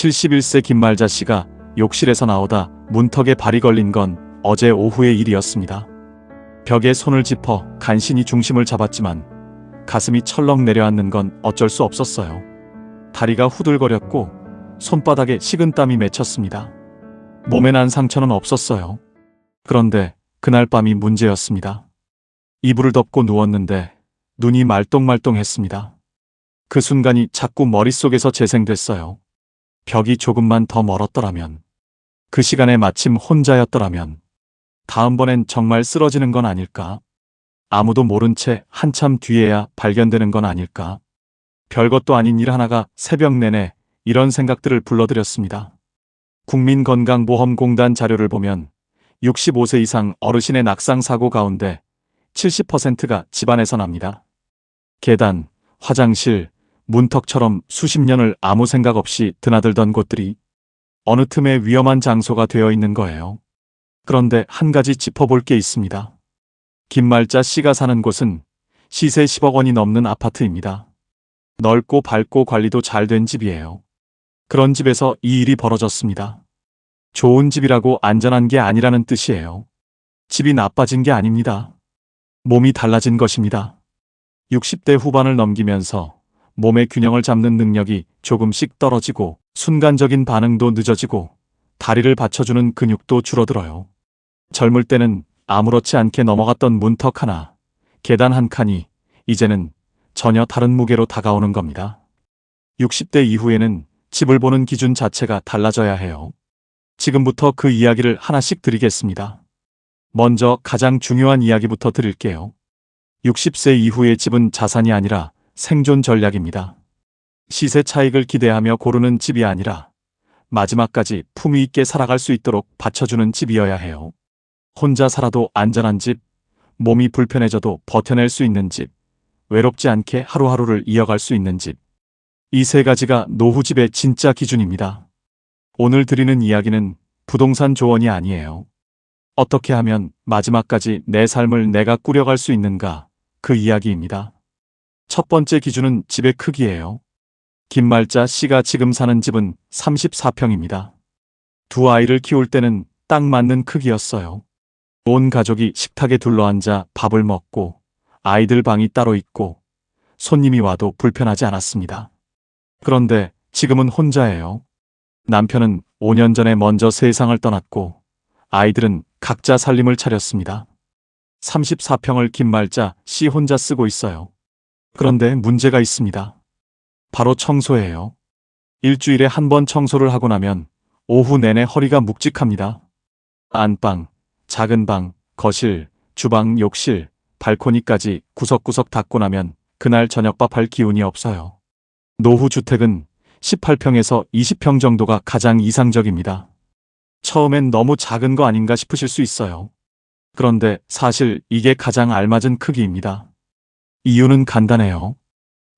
71세 김말자 씨가 욕실에서 나오다 문턱에 발이 걸린 건 어제 오후의 일이었습니다. 벽에 손을 짚어 간신히 중심을 잡았지만 가슴이 철렁 내려앉는 건 어쩔 수 없었어요. 다리가 후들거렸고 손바닥에 식은땀이 맺혔습니다. 몸에 난 상처는 없었어요. 그런데 그날 밤이 문제였습니다. 이불을 덮고 누웠는데 눈이 말똥말똥했습니다. 그 순간이 자꾸 머릿속에서 재생됐어요. 벽이 조금만 더 멀었더라면, 그 시간에 마침 혼자였더라면, 다음번엔 정말 쓰러지는 건 아닐까? 아무도 모른 채 한참 뒤에야 발견되는 건 아닐까? 별것도 아닌 일 하나가 새벽 내내 이런 생각들을 불러들였습니다. 국민건강보험공단 자료를 보면 65세 이상 어르신의 낙상 사고 가운데 70%가 집안에서 납니다. 계단, 화장실, 문턱처럼 수십 년을 아무 생각 없이 드나들던 곳들이 어느 틈에 위험한 장소가 되어 있는 거예요. 그런데 한 가지 짚어볼 게 있습니다. 김말자 씨가 사는 곳은 시세 10억 원이 넘는 아파트입니다. 넓고 밝고 관리도 잘 된 집이에요. 그런 집에서 이 일이 벌어졌습니다. 좋은 집이라고 안전한 게 아니라는 뜻이에요. 집이 나빠진 게 아닙니다. 몸이 달라진 것입니다. 60대 후반을 넘기면서 몸의 균형을 잡는 능력이 조금씩 떨어지고 순간적인 반응도 늦어지고 다리를 받쳐주는 근육도 줄어들어요. 젊을 때는 아무렇지 않게 넘어갔던 문턱 하나, 계단 한 칸이 이제는 전혀 다른 무게로 다가오는 겁니다. 60대 이후에는 집을 보는 기준 자체가 달라져야 해요. 지금부터 그 이야기를 하나씩 드리겠습니다. 먼저 가장 중요한 이야기부터 드릴게요. 60세 이후의 집은 자산이 아니라 생존 전략입니다. 시세 차익을 기대하며 고르는 집이 아니라 마지막까지 품위 있게 살아갈 수 있도록 받쳐주는 집이어야 해요. 혼자 살아도 안전한 집, 몸이 불편해져도 버텨낼 수 있는 집, 외롭지 않게 하루하루를 이어갈 수 있는 집. 이 세 가지가 노후집의 진짜 기준입니다. 오늘 드리는 이야기는 부동산 조언이 아니에요. 어떻게 하면 마지막까지 내 삶을 내가 꾸려갈 수 있는가, 그 이야기입니다. 첫 번째 기준은 집의 크기예요. 김말자 씨가 지금 사는 집은 34평입니다. 두 아이를 키울 때는 딱 맞는 크기였어요. 온 가족이 식탁에 둘러앉아 밥을 먹고 아이들 방이 따로 있고 손님이 와도 불편하지 않았습니다. 그런데 지금은 혼자예요. 남편은 5년 전에 먼저 세상을 떠났고 아이들은 각자 살림을 차렸습니다. 34평을 김말자 씨 혼자 쓰고 있어요. 그런데 문제가 있습니다. 바로 청소예요. 일주일에 한 번 청소를 하고 나면 오후 내내 허리가 묵직합니다. 안방, 작은 방, 거실, 주방, 욕실, 발코니까지 구석구석 닦고 나면 그날 저녁밥 할 기운이 없어요. 노후주택은 18평에서 20평 정도가 가장 이상적입니다. 처음엔 너무 작은 거 아닌가 싶으실 수 있어요. 그런데 사실 이게 가장 알맞은 크기입니다. 이유는 간단해요.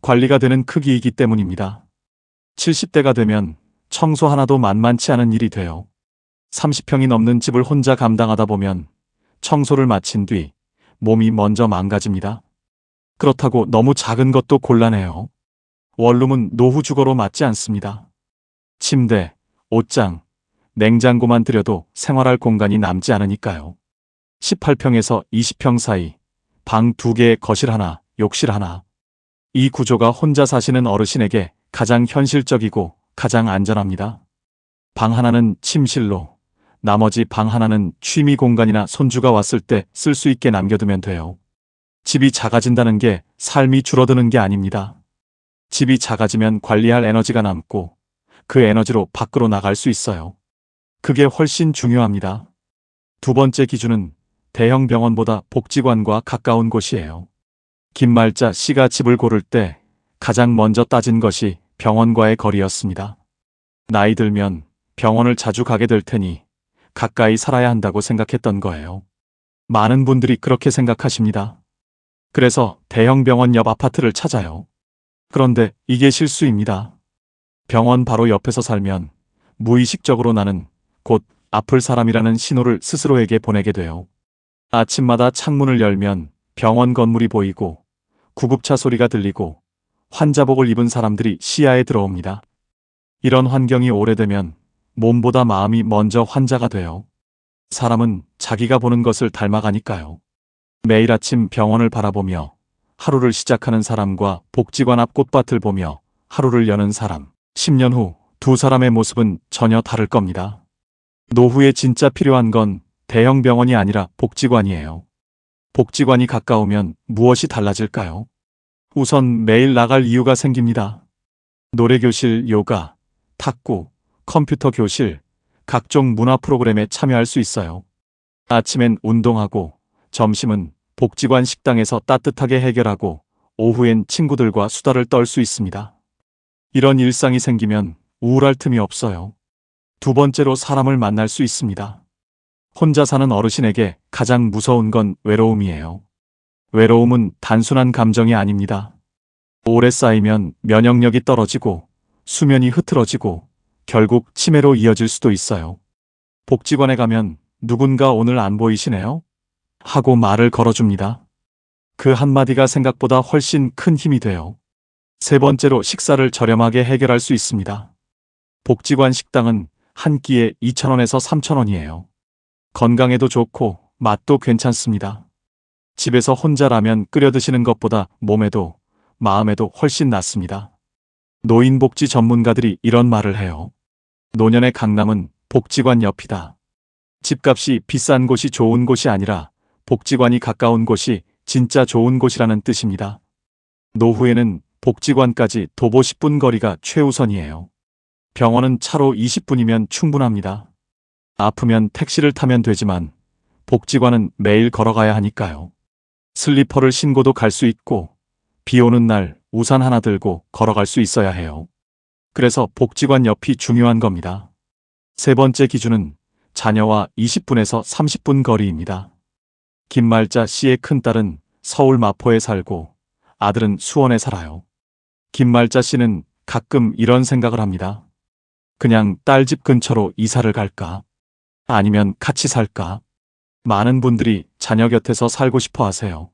관리가 되는 크기이기 때문입니다. 70대가 되면 청소 하나도 만만치 않은 일이 돼요. 30평이 넘는 집을 혼자 감당하다 보면 청소를 마친 뒤 몸이 먼저 망가집니다. 그렇다고 너무 작은 것도 곤란해요. 원룸은 노후 주거로 맞지 않습니다. 침대, 옷장, 냉장고만 들여도 생활할 공간이 남지 않으니까요. 18평에서 20평 사이, 방 2개에 거실 하나, 욕실 하나. 이 구조가 혼자 사시는 어르신에게 가장 현실적이고 가장 안전합니다. 방 하나는 침실로, 나머지 방 하나는 취미 공간이나 손주가 왔을 때 쓸 수 있게 남겨두면 돼요. 집이 작아진다는 게 삶이 줄어드는 게 아닙니다. 집이 작아지면 관리할 에너지가 남고 그 에너지로 밖으로 나갈 수 있어요. 그게 훨씬 중요합니다. 두 번째 기준은 대형 병원보다 복지관과 가까운 곳이에요. 김말자 씨가 집을 고를 때 가장 먼저 따진 것이 병원과의 거리였습니다. 나이 들면 병원을 자주 가게 될 테니 가까이 살아야 한다고 생각했던 거예요. 많은 분들이 그렇게 생각하십니다. 그래서 대형 병원 옆 아파트를 찾아요. 그런데 이게 실수입니다. 병원 바로 옆에서 살면 무의식적으로 나는 곧 아플 사람이라는 신호를 스스로에게 보내게 돼요. 아침마다 창문을 열면 병원 건물이 보이고 구급차 소리가 들리고 환자복을 입은 사람들이 시야에 들어옵니다. 이런 환경이 오래되면 몸보다 마음이 먼저 환자가 돼요. 사람은 자기가 보는 것을 닮아가니까요. 매일 아침 병원을 바라보며 하루를 시작하는 사람과 복지관 앞 꽃밭을 보며 하루를 여는 사람, 10년 후 두 사람의 모습은 전혀 다를 겁니다. 노후에 진짜 필요한 건 대형 병원이 아니라 복지관이에요. 복지관이 가까우면 무엇이 달라질까요? 우선 매일 나갈 이유가 생깁니다. 노래교실, 요가, 탁구, 컴퓨터 교실, 각종 문화 프로그램에 참여할 수 있어요. 아침엔 운동하고, 점심은 복지관 식당에서 따뜻하게 해결하고, 오후엔 친구들과 수다를 떨 수 있습니다. 이런 일상이 생기면 우울할 틈이 없어요. 두 번째로 사람을 만날 수 있습니다. 혼자 사는 어르신에게 가장 무서운 건 외로움이에요. 외로움은 단순한 감정이 아닙니다. 오래 쌓이면 면역력이 떨어지고 수면이 흐트러지고 결국 치매로 이어질 수도 있어요. 복지관에 가면 누군가 오늘 안 보이시네요? 하고 말을 걸어줍니다. 그 한마디가 생각보다 훨씬 큰 힘이 돼요. 세 번째로 식사를 저렴하게 해결할 수 있습니다. 복지관 식당은 한 끼에 2,000원에서 3,000원이에요. 건강에도 좋고 맛도 괜찮습니다. 집에서 혼자 라면 끓여 드시는 것보다 몸에도 마음에도 훨씬 낫습니다. 노인복지 전문가들이 이런 말을 해요. 노년의 강남은 복지관 옆이다. 집값이 비싼 곳이 좋은 곳이 아니라 복지관이 가까운 곳이 진짜 좋은 곳이라는 뜻입니다. 노후에는 복지관까지 도보 10분 거리가 최우선이에요. 병원은 차로 20분이면 충분합니다. 아프면 택시를 타면 되지만 복지관은 매일 걸어가야 하니까요. 슬리퍼를 신고도 갈 수 있고 비 오는 날 우산 하나 들고 걸어갈 수 있어야 해요. 그래서 복지관 옆이 중요한 겁니다. 세 번째 기준은 자녀와 20분에서 30분 거리입니다. 김말자 씨의 큰딸은 서울 마포에 살고 아들은 수원에 살아요. 김말자 씨는 가끔 이런 생각을 합니다. 그냥 딸 집 근처로 이사를 갈까? 아니면 같이 살까? 많은 분들이 자녀 곁에서 살고 싶어 하세요.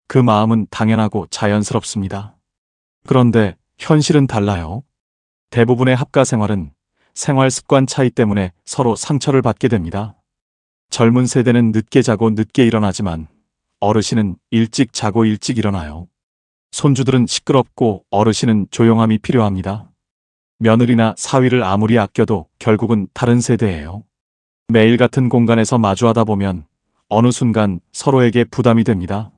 그 마음은 당연하고 자연스럽습니다. 그런데 현실은 달라요. 대부분의 합가 생활은 생활 습관 차이 때문에 서로 상처를 받게 됩니다. 젊은 세대는 늦게 자고 늦게 일어나지만 어르신은 일찍 자고 일찍 일어나요. 손주들은 시끄럽고 어르신은 조용함이 필요합니다. 며느리나 사위를 아무리 아껴도 결국은 다른 세대예요. 매일 같은 공간에서 마주하다 보면 어느 순간 서로에게 부담이 됩니다.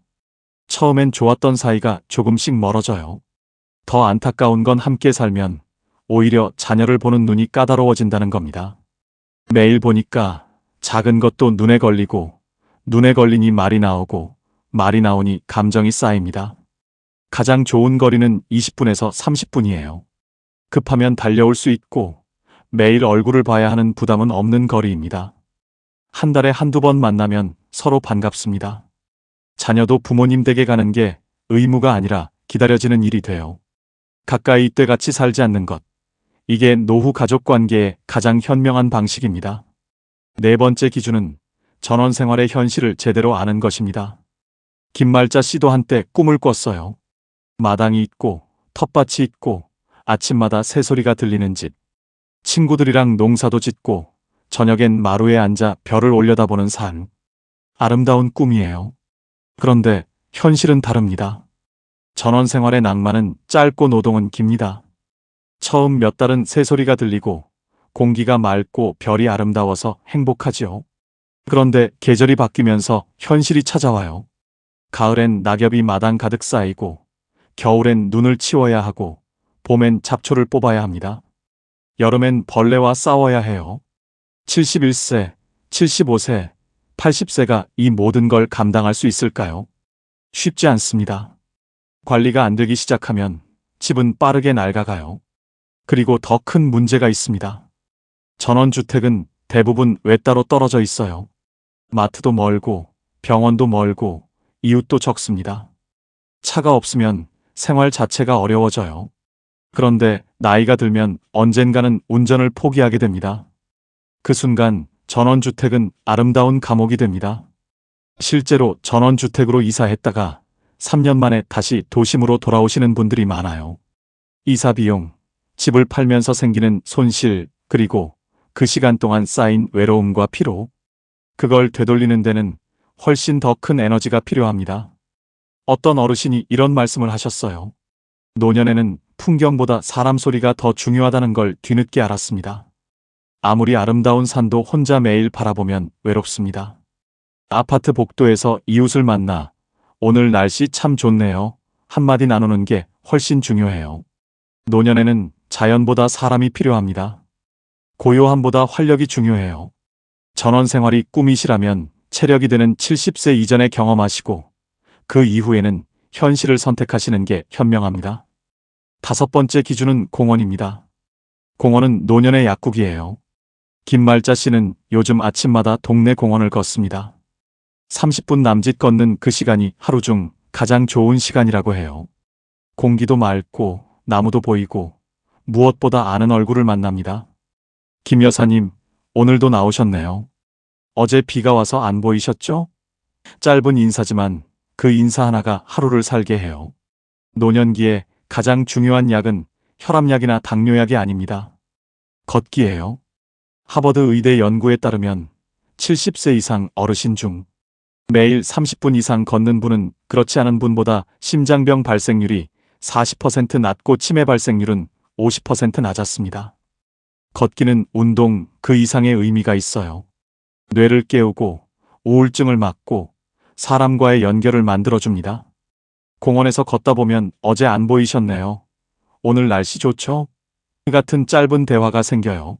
처음엔 좋았던 사이가 조금씩 멀어져요. 더 안타까운 건 함께 살면 오히려 자녀를 보는 눈이 까다로워진다는 겁니다. 매일 보니까 작은 것도 눈에 걸리고 눈에 걸리니 말이 나오고 말이 나오니 감정이 쌓입니다. 가장 좋은 거리는 20분에서 30분이에요. 급하면 달려올 수 있고 매일 얼굴을 봐야 하는 부담은 없는 거리입니다. 한 달에 한두 번 만나면 서로 반갑습니다. 자녀도 부모님 댁에 가는 게 의무가 아니라 기다려지는 일이 돼요. 가까이 있되 같이 살지 않는 것. 이게 노후 가족 관계의 가장 현명한 방식입니다. 네 번째 기준은 전원 생활의 현실을 제대로 아는 것입니다. 김말자 씨도 한때 꿈을 꿨어요. 마당이 있고 텃밭이 있고 아침마다 새소리가 들리는 집. 친구들이랑 농사도 짓고 저녁엔 마루에 앉아 별을 올려다보는 삶. 아름다운 꿈이에요. 그런데 현실은 다릅니다. 전원 생활의 낭만은 짧고 노동은 깁니다. 처음 몇 달은 새소리가 들리고 공기가 맑고 별이 아름다워서 행복하지요. 그런데 계절이 바뀌면서 현실이 찾아와요. 가을엔 낙엽이 마당 가득 쌓이고 겨울엔 눈을 치워야 하고 봄엔 잡초를 뽑아야 합니다. 여름엔 벌레와 싸워야 해요. 71세, 75세, 80세가 이 모든 걸 감당할 수 있을까요? 쉽지 않습니다. 관리가 안 되기 시작하면 집은 빠르게 낡아가요. 그리고 더 큰 문제가 있습니다. 전원주택은 대부분 외따로 떨어져 있어요. 마트도 멀고 병원도 멀고 이웃도 적습니다. 차가 없으면 생활 자체가 어려워져요. 그런데 나이가 들면 언젠가는 운전을 포기하게 됩니다. 그 순간 전원주택은 아름다운 감옥이 됩니다. 실제로 전원주택으로 이사했다가 3년 만에 다시 도심으로 돌아오시는 분들이 많아요. 이사 비용, 집을 팔면서 생기는 손실, 그리고 그 시간 동안 쌓인 외로움과 피로, 그걸 되돌리는 데는 훨씬 더 큰 에너지가 필요합니다. 어떤 어르신이 이런 말씀을 하셨어요. 노년에는 풍경보다 사람 소리가 더 중요하다는 걸 뒤늦게 알았습니다. 아무리 아름다운 산도 혼자 매일 바라보면 외롭습니다. 아파트 복도에서 이웃을 만나 오늘 날씨 참 좋네요. 한마디 나누는 게 훨씬 중요해요. 노년에는 자연보다 사람이 필요합니다. 고요함보다 활력이 중요해요. 전원 생활이 꿈이시라면 체력이 되는 70세 이전에 경험하시고 그 이후에는 현실을 선택하시는 게 현명합니다. 5번째 기준은 공원입니다. 공원은 노년의 약국이에요. 김말자 씨는 요즘 아침마다 동네 공원을 걷습니다. 30분 남짓 걷는 그 시간이 하루 중 가장 좋은 시간이라고 해요. 공기도 맑고 나무도 보이고 무엇보다 아는 얼굴을 만납니다. 김 여사님, 오늘도 나오셨네요. 어제 비가 와서 안 보이셨죠? 짧은 인사지만 그 인사 하나가 하루를 살게 해요. 노년기에 가장 중요한 약은 혈압약이나 당뇨약이 아닙니다. 걷기예요. 하버드 의대 연구에 따르면 70세 이상 어르신 중 매일 30분 이상 걷는 분은 그렇지 않은 분보다 심장병 발생률이 40% 낮고 치매 발생률은 50% 낮았습니다. 걷기는 운동 그 이상의 의미가 있어요. 뇌를 깨우고 우울증을 막고 사람과의 연결을 만들어줍니다. 공원에서 걷다 보면 어제 안 보이셨네요. 오늘 날씨 좋죠? 같은 짧은 대화가 생겨요.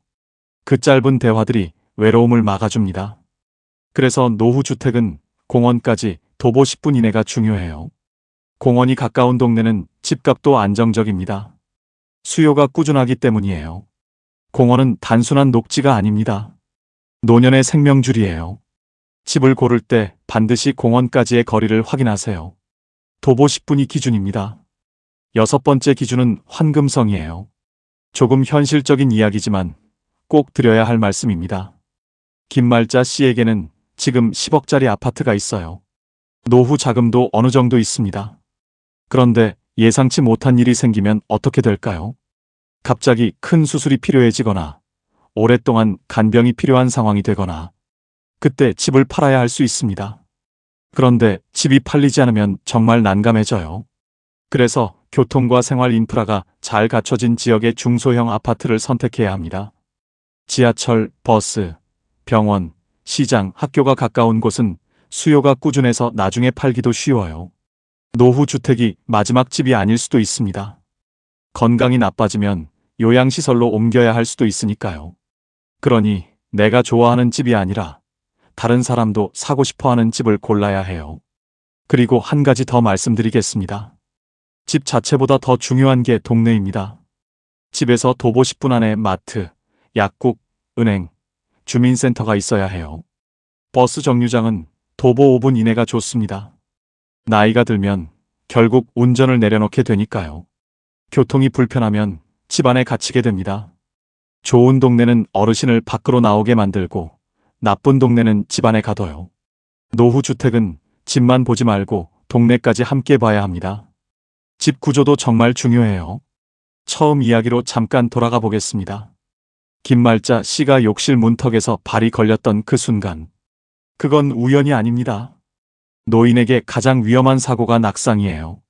그 짧은 대화들이 외로움을 막아줍니다. 그래서 노후주택은 공원까지 도보 10분 이내가 중요해요. 공원이 가까운 동네는 집값도 안정적입니다. 수요가 꾸준하기 때문이에요. 공원은 단순한 녹지가 아닙니다. 노년의 생명줄이에요. 집을 고를 때 반드시 공원까지의 거리를 확인하세요. 도보 10분이 기준입니다. 6번째 기준은 환금성이에요. 조금 현실적인 이야기지만 꼭 드려야 할 말씀입니다. 김말자 씨에게는 지금 10억짜리 아파트가 있어요. 노후 자금도 어느 정도 있습니다. 그런데 예상치 못한 일이 생기면 어떻게 될까요? 갑자기 큰 수술이 필요해지거나 오랫동안 간병이 필요한 상황이 되거나 그때 집을 팔아야 할 수 있습니다. 그런데 집이 팔리지 않으면 정말 난감해져요. 그래서 교통과 생활 인프라가 잘 갖춰진 지역의 중소형 아파트를 선택해야 합니다. 지하철, 버스, 병원, 시장, 학교가 가까운 곳은 수요가 꾸준해서 나중에 팔기도 쉬워요. 노후 주택이 마지막 집이 아닐 수도 있습니다. 건강이 나빠지면 요양시설로 옮겨야 할 수도 있으니까요. 그러니 내가 좋아하는 집이 아니라 다른 사람도 사고 싶어하는 집을 골라야 해요. 그리고 한 가지 더 말씀드리겠습니다. 집 자체보다 더 중요한 게 동네입니다. 집에서 도보 10분 안에 마트, 약국, 은행, 주민센터가 있어야 해요. 버스 정류장은 도보 5분 이내가 좋습니다. 나이가 들면 결국 운전을 내려놓게 되니까요. 교통이 불편하면 집안에 갇히게 됩니다. 좋은 동네는 어르신을 밖으로 나오게 만들고 나쁜 동네는 집안에 가둬요. 노후 주택은 집만 보지 말고 동네까지 함께 봐야 합니다. 집 구조도 정말 중요해요. 처음 이야기로 잠깐 돌아가 보겠습니다. 김말자 씨가 욕실 문턱에서 발이 걸렸던 그 순간. 그건 우연이 아닙니다. 노인에게 가장 위험한 사고가 낙상이에요.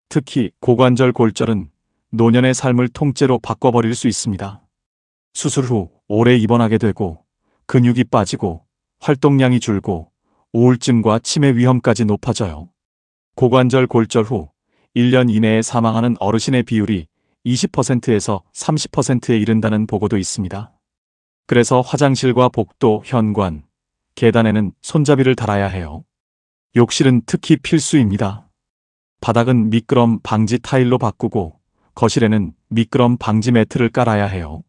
특히 고관절 골절은 노년의 삶을 통째로 바꿔버릴 수 있습니다. 수술 후 오래 입원하게 되고 근육이 빠지고 활동량이 줄고 우울증과 치매 위험까지 높아져요. 고관절 골절 후 1년 이내에 사망하는 어르신의 비율이 20%에서 30%에 이른다는 보고도 있습니다. 그래서 화장실과 복도, 현관, 계단에는 손잡이를 달아야 해요. 욕실은 특히 필수입니다. 바닥은 미끄럼 방지 타일로 바꾸고 거실에는 미끄럼 방지 매트를 깔아야 해요.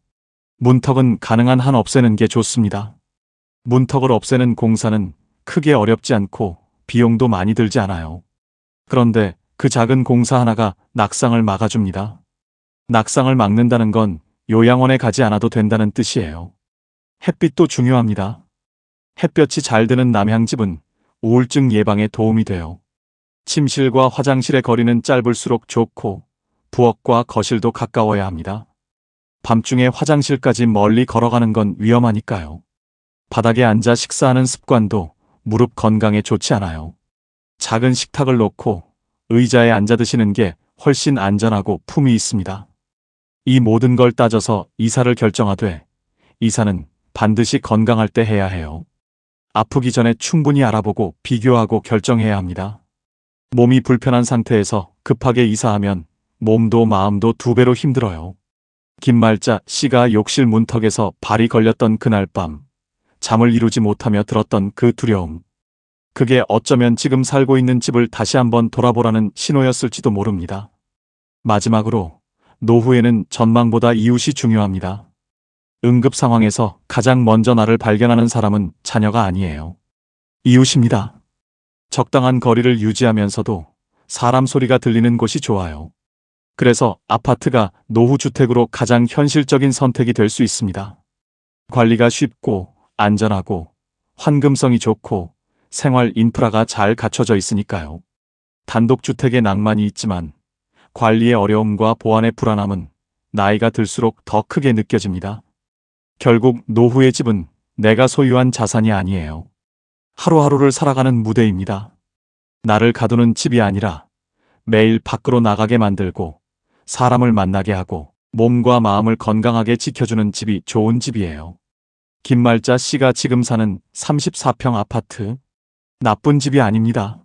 문턱은 가능한 한 없애는 게 좋습니다. 문턱을 없애는 공사는 크게 어렵지 않고 비용도 많이 들지 않아요. 그런데 그 작은 공사 하나가 낙상을 막아줍니다. 낙상을 막는다는 건 요양원에 가지 않아도 된다는 뜻이에요. 햇빛도 중요합니다. 햇볕이 잘 드는 남향집은 우울증 예방에 도움이 돼요. 침실과 화장실의 거리는 짧을수록 좋고 부엌과 거실도 가까워야 합니다. 밤중에 화장실까지 멀리 걸어가는 건 위험하니까요. 바닥에 앉아 식사하는 습관도 무릎 건강에 좋지 않아요. 작은 식탁을 놓고 의자에 앉아 드시는 게 훨씬 안전하고 품위 있습니다. 이 모든 걸 따져서 이사를 결정하되 이사는 반드시 건강할 때 해야 해요. 아프기 전에 충분히 알아보고 비교하고 결정해야 합니다. 몸이 불편한 상태에서 급하게 이사하면 몸도 마음도 2배로 힘들어요. 김말자 씨가 욕실 문턱에서 발이 걸렸던 그날 밤, 잠을 이루지 못하며 들었던 그 두려움. 그게 어쩌면 지금 살고 있는 집을 다시 한번 돌아보라는 신호였을지도 모릅니다. 마지막으로, 노후에는 전망보다 이웃이 중요합니다. 응급 상황에서 가장 먼저 나를 발견하는 사람은 자녀가 아니에요. 이웃입니다. 적당한 거리를 유지하면서도 사람 소리가 들리는 곳이 좋아요. 그래서 아파트가 노후주택으로 가장 현실적인 선택이 될 수 있습니다. 관리가 쉽고 안전하고 환금성이 좋고 생활 인프라가 잘 갖춰져 있으니까요. 단독주택의 낭만이 있지만 관리의 어려움과 보안의 불안함은 나이가 들수록 더 크게 느껴집니다. 결국 노후의 집은 내가 소유한 자산이 아니에요. 하루하루를 살아가는 무대입니다. 나를 가두는 집이 아니라 매일 밖으로 나가게 만들고 사람을 만나게 하고 몸과 마음을 건강하게 지켜주는 집이 좋은 집이에요. 김말자 씨가 지금 사는 34평 아파트, 나쁜 집이 아닙니다.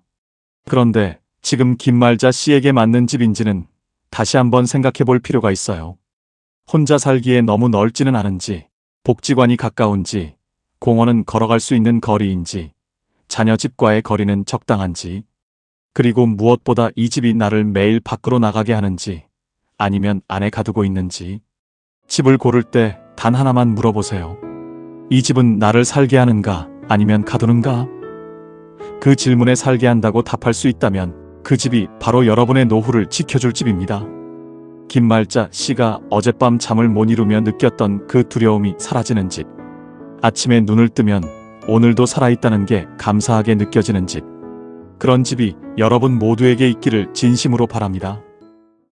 그런데 지금 김말자 씨에게 맞는 집인지는 다시 한번 생각해 볼 필요가 있어요. 혼자 살기에 너무 넓지는 않은지, 복지관이 가까운지, 공원은 걸어갈 수 있는 거리인지, 자녀 집과의 거리는 적당한지, 그리고 무엇보다 이 집이 나를 매일 밖으로 나가게 하는지, 아니면 안에 가두고 있는지. 집을 고를 때 단 하나만 물어보세요. 이 집은 나를 살게 하는가, 아니면 가두는가? 그 질문에 살게 한다고 답할 수 있다면 그 집이 바로 여러분의 노후를 지켜줄 집입니다. 김말자 씨가 어젯밤 잠을 못 이루며 느꼈던 그 두려움이 사라지는 집. 아침에 눈을 뜨면 오늘도 살아있다는 게 감사하게 느껴지는 집. 그런 집이 여러분 모두에게 있기를 진심으로 바랍니다.